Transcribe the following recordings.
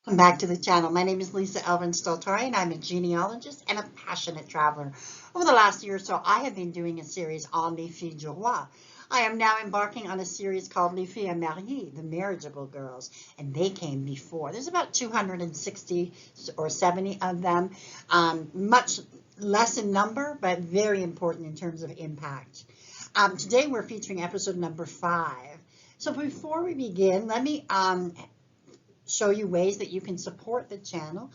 Welcome back to the channel. My name is Lisa Elvin Stoltari, and I'm a genealogist and a passionate traveler. Over the last year or so, I have been doing a series on Les Filles du Roi. I am now embarking on a series called Les Filles Mariées, the marriageable girls, and they came before. There's about 260 or 70 of them, much less in number, but very important in terms of impact. Today we're featuring episode number 5. So before we begin, let me show you ways that you can support the channel.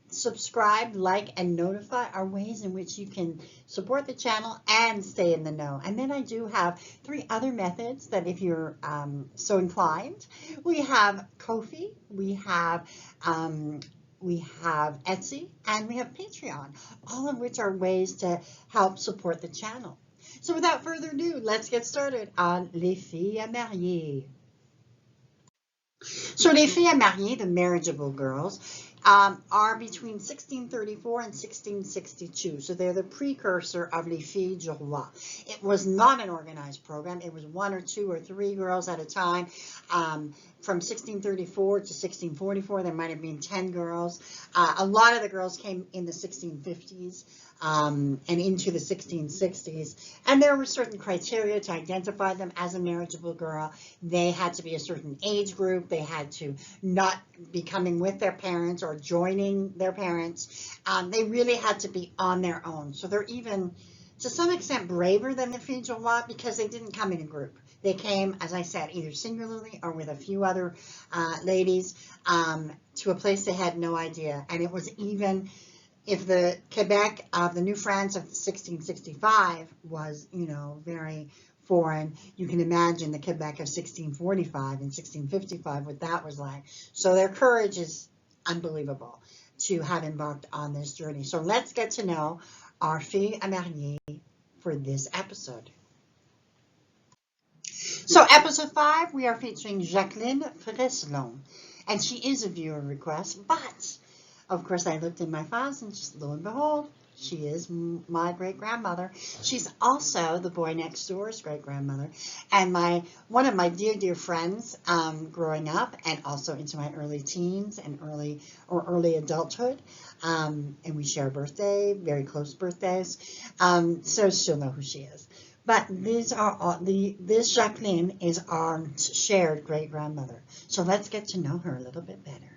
Subscribe, like, and notify are ways in which you can support the channel and stay in the know. And then I do have 3 other methods that if you're so inclined. We have Ko-fi, we have Etsy, and we have Patreon, all of which are ways to help support the channel. So without further ado, let's get started on Les Filles Mariées. So les filles mariées, the marriageable girls, are between 1634 and 1662. So they're the precursor of les filles du roi. It was not an organized program. It was 1 or 2 or 3 girls at a time. From 1634 to 1644, there might have been 10 girls. A lot of the girls came in the 1650s. And into the 1660s. And there were certain criteria to identify them as a marriageable girl. They had to be a certain age group. They had to not be coming with their parents or joining their parents. They really had to be on their own. So they're even, to some extent, braver than the filles du roi because they didn't come in a group. They came, as I said, either singularly or with a few other ladies to a place they had no idea. And it was even... If the Quebec of the New France of 1665 was, very foreign, you can imagine the Quebec of 1645 and 1655, what that was like. So their courage is unbelievable to have embarked on this journey. So let's get to know our filles mariées for this episode. So episode 5, we are featuring Jacqueline FRESSON, and she is a viewer request, but of course, I looked in my files, and just lo and behold, she is my great-grandmother. She's also the boy next door's great-grandmother, and one of my dear friends growing up, and also into my early teens and early adulthood. And we share a birthday, very close birthdays, so she'll know who she is. But these are all, this Jacqueline is our shared great-grandmother. So let's get to know her a little bit better.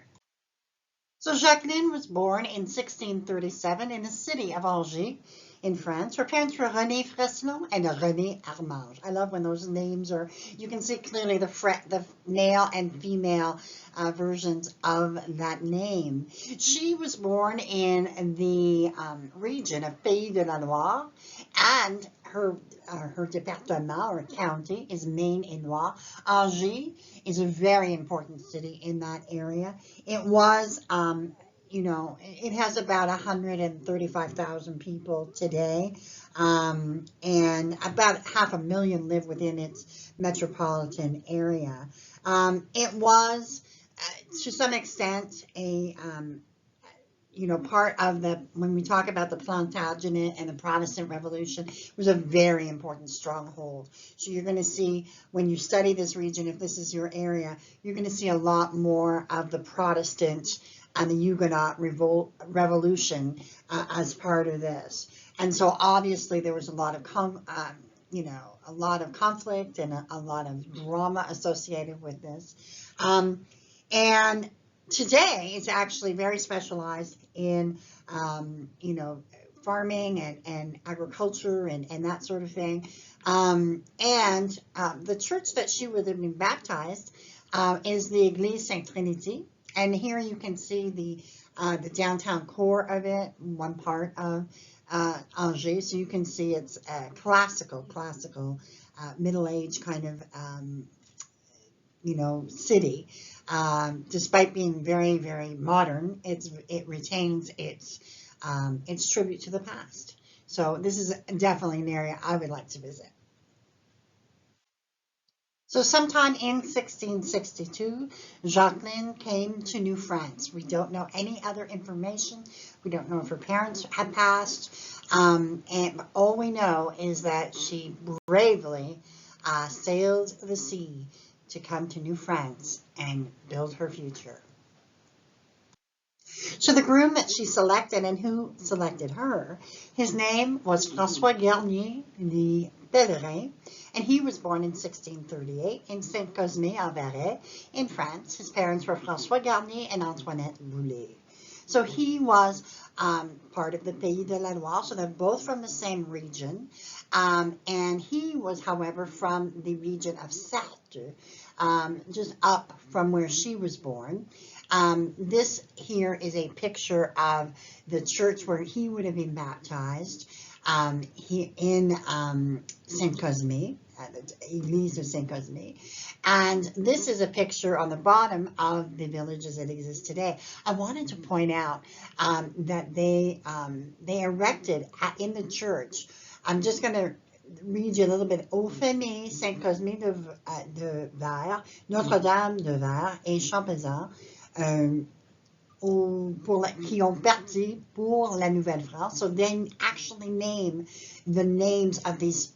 So Jacqueline was born in 1637 in the city of Angers in France. Her parents were René Fresson and René Armange. I love when those names are, you can see clearly the male and female versions of that name. She was born in the region of Pays de la Loire, and her département or county is Maine-et-Loire. Angers is a very important city in that area. It was, it has about 135,000 people today, and about 500,000 live within its metropolitan area. It was, to some extent, a part of when we talk about the Plantagenet and the Protestant Revolution, it was a very important stronghold. So you're going to see, when you study this region, if this is your area, you're going to see a lot more of the Protestant and the Huguenot revolution as part of this. And so obviously there was a lot of conflict and a lot of drama associated with this. And today, it's actually very specialized in, farming and agriculture and that sort of thing. The church that she would have been baptized is the Église Sainte-Trinité. And here you can see the downtown core of it, one part of Angers. So you can see it's a classical, middle-age kind of, city. Despite being very, very modern, it retains its tribute to the past. So this is definitely an area I would like to visit. So sometime in 1662, Jacqueline came to New France. We don't know any other information. We don't know if her parents had passed. And all we know is that she bravely sailed the sea to come to New France and build her future. So the groom that she selected and who selected her, his name was François Garnier de Pellerin, and he was born in 1638 in Saint-Cosme-en-Varay in France. His parents were François Garnier and Antoinette Boulet. So he was part of the Pays de la Loire, so they're both from the same region. And he was, however, from the region of Sarthe, just up from where she was born. This here is a picture of the church where he would have been baptized in Saint-Cosme, the Église of Saint-Cosme. And this is a picture on the bottom of the villages that exist today. I wanted to point out that they erected in the church. I'm just going to read you a little bit. Au Fémé, Saint-Cosme de Vert, Notre-Dame de Vert et Champaisan, qui ont parti pour la Nouvelle-France. So they actually name the names of these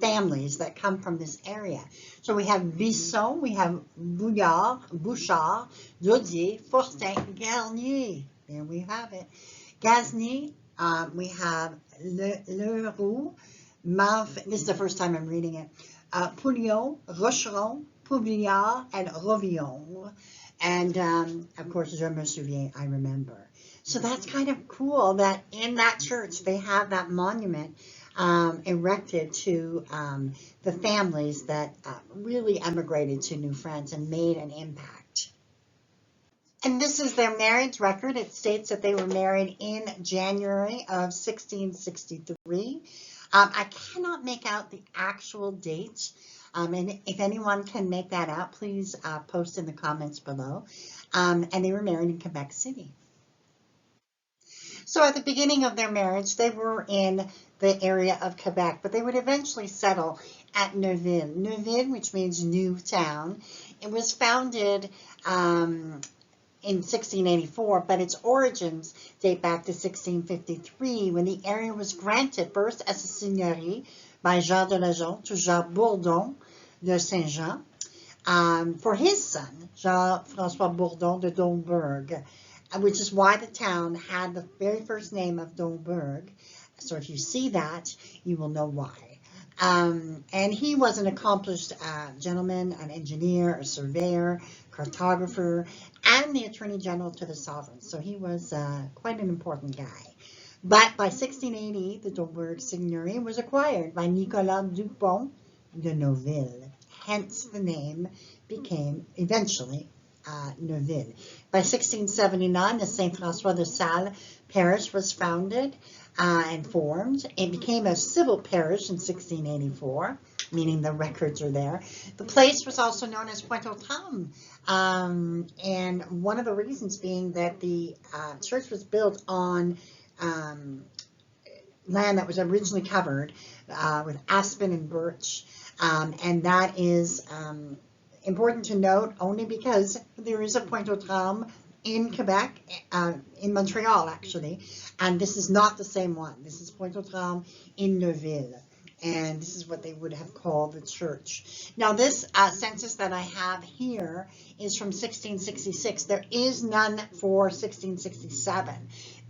families that come from this area. So we have Bisson, we have Bouillard, Bouchard, Dodier, Fortin, Garnier. There we have it. Gagne, we have Leroux, this is the first time I'm reading it, Poulion, Rocheron, Pouvillard, and Rovillon. And, of course, Je me souviens, I remember. So that's kind of cool that in that church they have that monument erected to the families that really emigrated to New France and made an impact. And this is their marriage record. It states that they were married in January of 1663. I cannot make out the actual date. And if anyone can make that out, please post in the comments below. And they were married in Quebec City. So at the beginning of their marriage, they were in the area of Quebec, but they would eventually settle at Neuville. Neuville, which means new town. It was founded in 1684, but its origins date back to 1653, when the area was granted first as a seigneurie by Jean de la Jonte to Jean Bourdon de Saint-Jean for his son, Jean-François Bourdon de Domburg, which is why the town had the very first name of Domburg. So if you see that, you will know why. And he was an accomplished gentleman, an engineer, a surveyor, cartographer, and the Attorney General to the sovereign. So he was quite an important guy. But by 1680, the Domburg seigneurie was acquired by Nicolas Dupont de Neuville. Hence the name became eventually Neuville. By 1679, the Saint-François de Sales parish was founded and formed. It became a civil parish in 1684, meaning the records are there. The place was also known as Pointe-aux-Trembles, and one of the reasons being that the church was built on land that was originally covered with aspen and birch, and that is important to note only because there is a Pointe-aux-Trembles in Quebec, in Montreal actually, and this is not the same one. This is Pointe-aux-Trembles in Neuville, and this is what they would have called the church. Now this census that I have here is from 1666. There is none for 1667.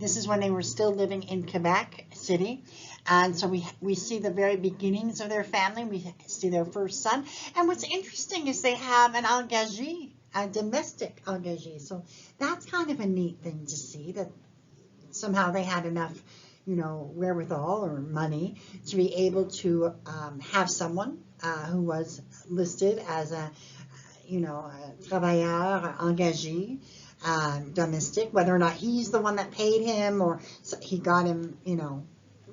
This is when they were still living in Quebec City. And so we see the very beginnings of their family. We see their first son. And what's interesting is they have an engagé, a domestic engagé. So that's kind of a neat thing to see, that somehow they had enough, you know, wherewithal or money to be able to have someone who was listed as a, you know, a travailleur engagé, domestic, whether or not he's the one that paid him or he got him, you know,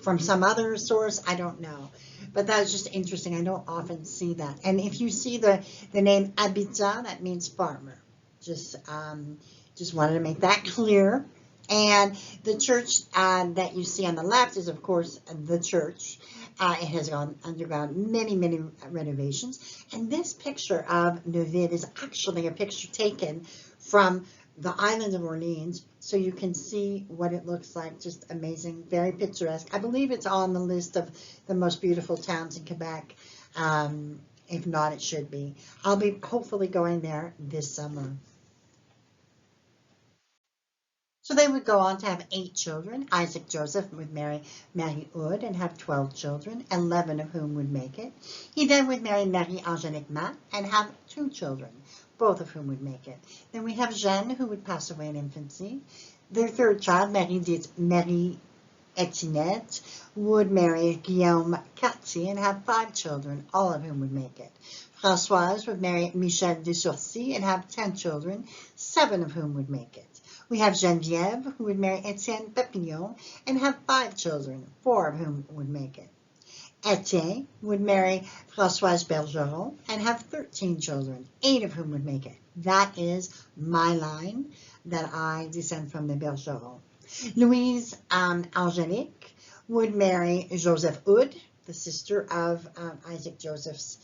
from some other source, I don't know. But that's just interesting. I don't often see that. And if you see the name habitant, that means farmer. Just wanted to make that clear. And the church that you see on the left is, of course, the church. It has undergone many, many renovations. And this picture of Neuville is actually a picture taken from the island of Orleans, so you can see what it looks like. Just amazing, very picturesque. I believe it's on the list of the most beautiful towns in Quebec. If not, it should be. I'll be hopefully going there this summer. So they would go on to have 8 children. Isaac Joseph would marry Marie Hood and have 12 children, 11 of whom would make it. He then would marry Marie Angélique Mat and have 2 children, both of whom would make it. Then we have Jeanne, who would pass away in infancy. Their third child, Marie Etiennette, would marry Guillaume Cartier and have 5 children, all of whom would make it. Françoise would marry Michel de Surcy and have 10 children, 7 of whom would make it. We have Geneviève, who would marry Étienne Papillon and have 5 children, 4 of whom would make it. Étienne would marry Françoise Bergeron and have 13 children, 8 of whom would make it. That is my line that I descend from the Bergeron. Louise Angélique would marry Joseph Hood, the sister of Isaac Joseph's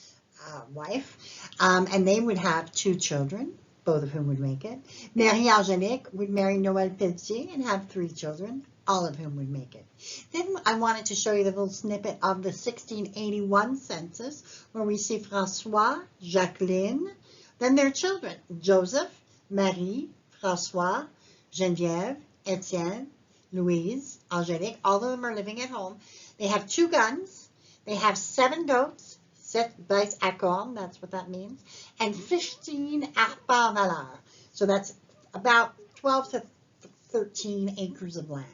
wife, and they would have 2 children, both of whom would make it. Marie Angélique would marry Noël Pelletier and have 3 children, all of whom would make it. Then I wanted to show you the little snippet of the 1681 census, where we see François, Jacqueline, then their children, Joseph, Marie, François, Geneviève, Étienne, Louise, Angélique. All of them are living at home. They have 2 guns. They have 7 goats, 7 bêtes à cornes, that's what that means, and 15 arpents valeur. So that's about 12 to 13 acres of land.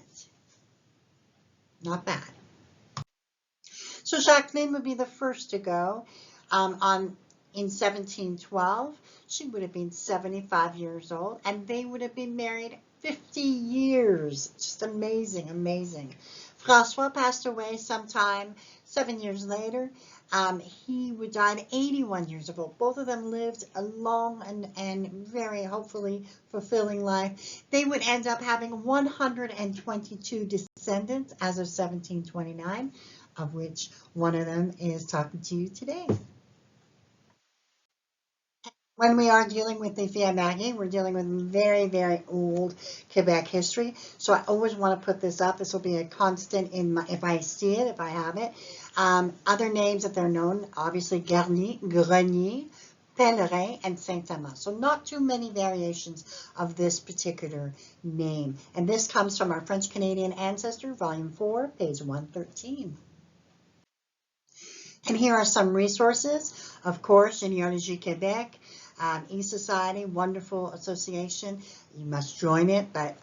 Not bad. So Jacqueline would be the first to go in 1712. She would have been 75 years old, and they would have been married 50 years. Just amazing, amazing. François passed away sometime 7 years later. He would die at 81 years old. Both of them lived a long and very, hopefully, fulfilling life. They would end up having 122 descendants as of 1729, of which one of them is talking to you today. When we are dealing with the Filles mariées, we're dealing with very, very old Quebec history. So I always want to put this up. This will be a constant in my, if I see it, if I have it. Other names that they're known, obviously Garny, Grenier, Pellerin, and Saint-Amand. So not too many variations of this particular name. And this comes from our French-Canadian Ancestor, Volume 4, page 113. And here are some resources. Of course, Généalogie Québec, e-Society, wonderful association. You must join it, but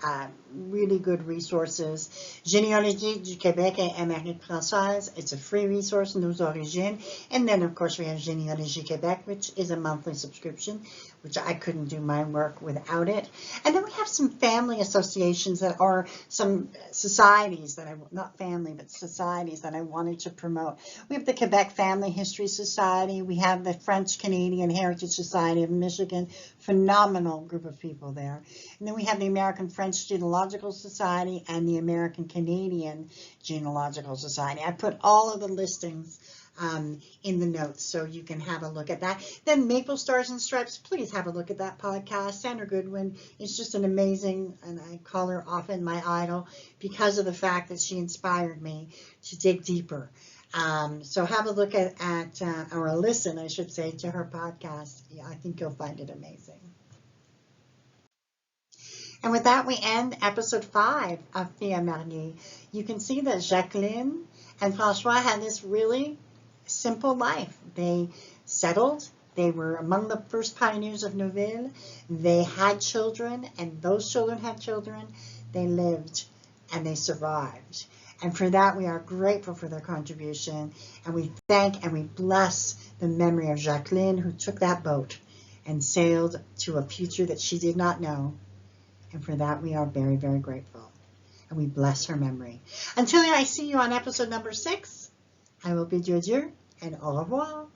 really good resources. Généalogie du Québec et Amérique française, it's a free resource, Nos Origines. And then, of course, we have Généalogie Québec, which is a monthly subscription, which I couldn't do my work without it. And then we have some family associations that are some societies that not family, but societies that I wanted to promote. We have the Quebec Family History Society. We have the French-Canadian Heritage Society of Michigan. Phenomenal group of people there. And then we have the American French Genealogical Society and the American Canadian Genealogical Society. I put all of the listings in the notes so you can have a look at that. Then Maple Stars and Stripes, please have a look at that podcast. Sandra Goodwin is just an amazing, and I call her often my idol because of the fact that she inspired me to dig deeper. So have a look at or a listen, I should say, to her podcast. Yeah, I think you'll find it amazing. And with that, we end episode 5 of Filles mariées. You can see that Jacqueline and François had this really simple life. They settled. They were among the first pioneers of Neuville. They had children, and those children had children. They lived, and they survived. And for that, we are grateful for their contribution. And we thank and we bless the memory of Jacqueline, who took that boat and sailed to a future that she did not know. And for that, we are very, very grateful. And we bless her memory. Until I see you on episode number 6, I will bid you adieu and au revoir.